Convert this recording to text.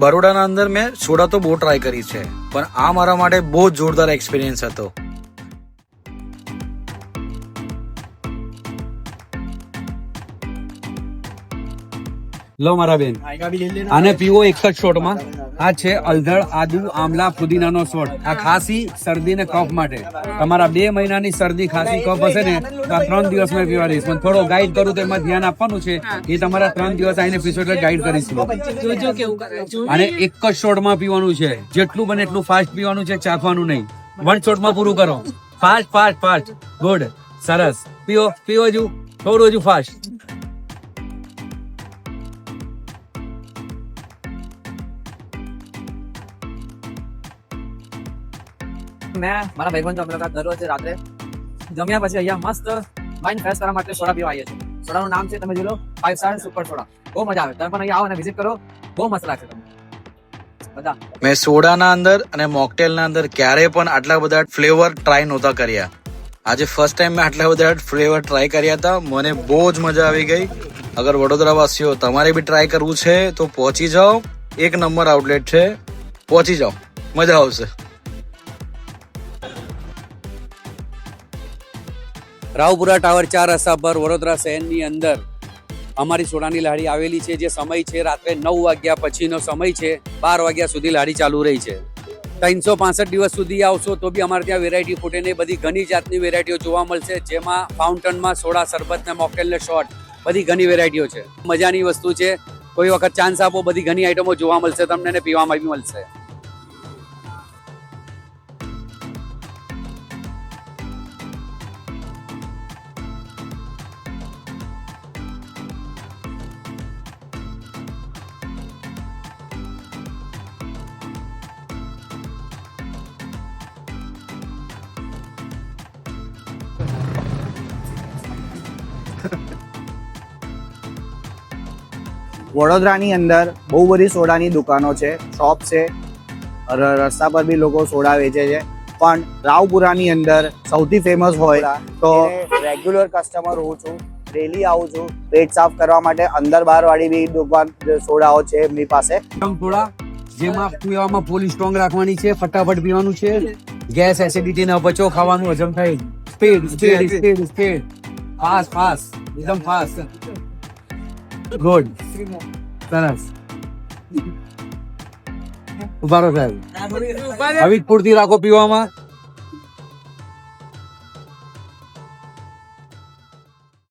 બરોડાના અંદર મેં સોડા તો બહુ ટ્રાય કરી છે, પણ આ મારા માટે બહુ જોરદાર એક્સપિરિયન્સ હતો. લો મારા બેન, આને પીવો એક જ શોટમાં. આ છે અલધડ આદુ આમલા ફુદીનાનો શોટ. આ ખાંસી શરદી ને કફ માટે. તમારા 2 મહિનાની શરદી ખાંસી કફ હશે ને તો આ 3 દિવસમાં પીવા દઈશ. પણ થોડો ગાઈડ કરું તો એમાં ધ્યાન આપવાનું છે. એ તમારા 3 દિવસ આવીને પીશો એટલે ગાઈડ કરીશું. અને એક જ શોટમાં પીવાનું છે. જેટલું બને એટલું ફાસ્ટ પીવાનું છે, ચાખવાનું નહીં. 1 શોટમાં પૂરું કરો. Fast fast fast. ગુડ, સરસ. પીવો પીવો, હજુ થોડું, હજુ ફાસ્ટ. મેં મારા ભાઈબંધો અમે લોકો દરરોજ રાત્રે જમ્યા પછી અહીંયા મસ્ત માઇન્ડ ફ્રેશ કરવા માટે સોડા પીવા આવીએ છીએ. સોડાનું નામ છે, તમે જોઈ લો, 5 સ્ટાર સુપર સોડા. બહુ મજા આવે. તમે પણ અહીંયા આવો અને વિઝિટ કરો, બહુ મસ્ત લાગશે તમને બધા. મેં સોડાના અંદર અને મોકટેલના અંદર ક્યારેય પણ આટલા બધા ફ્લેવર ટ્રાય નહોતા કર્યા. આજે ફર્સ્ટ ટાઈમ મેં આટલા બધા ફ્લેવર ટ્રાય કર્યા હતા. મને બહુ જ મજા આવી ગઈ. અગર વડોદરા વાસીઓ તમારે બી ટ્રાય કરવું છે તો પહોંચી જાઓ. 1 નંબર આઉટલેટ છે, પહોંચી જાઓ, મજા આવશે. રાવપુરા ટાવર 4 રસ્તા પર વડોદરા શહેરની અંદર અમારી સોડાની લારી આવેલી છે. જે સમય છે રાત્રે 9 વાગ્યા પછીનો સમય છે. 12 વાગ્યા સુધી લારી ચાલુ રહી છે. 365 દિવસ સુધી આવશો તો બી અમારે ત્યાં વેરાયટી ફૂટે ને બધી ઘણી જાતની વેરાયટીઓ જોવા મળશે. જેમાં ફાઉન્ટનમાં સોડા, શરબત ને મોકટેલ ને શોટ, બધી ઘણી વેરાયટીઓ છે. મજાની વસ્તુ છે. કોઈ વખત ચાન્સ આપો, બધી ઘણી આઈટમો જોવા મળશે તમને ને પીવામાં બી મળશે. વડોદરાની અંદર બહુ બધી સોડાની દુકાનો છે, શોપ છે. રસ્તા પર બી લોકો સોડા વેચે છે. પણ રાવપુરાની અંદર સૌથી ફેમસ હોય તો રેગ્યુલર કસ્ટમર હું છું. ડેલી આવું છું પેટ સાફ કરવા માટે. અંદર બહાર વાળી બી દુકાન સોડાઓ છે એમની પાસે. થોડા જેમાં પીવામાં ફૂલ સ્ટ્રોંગ રાખવાની છે. ફટાફટ પીવાનું છે. ગેસ, એસિડિટી ને બચો, ખાવાનું હજમ થાય. Speed speed speed speed, fast fast, એકદમ ફાસ્ટ. ગુડ, સરસ. ઉભા રહો સાહેબ. હવે પૂરતી રાખો પીવામાં.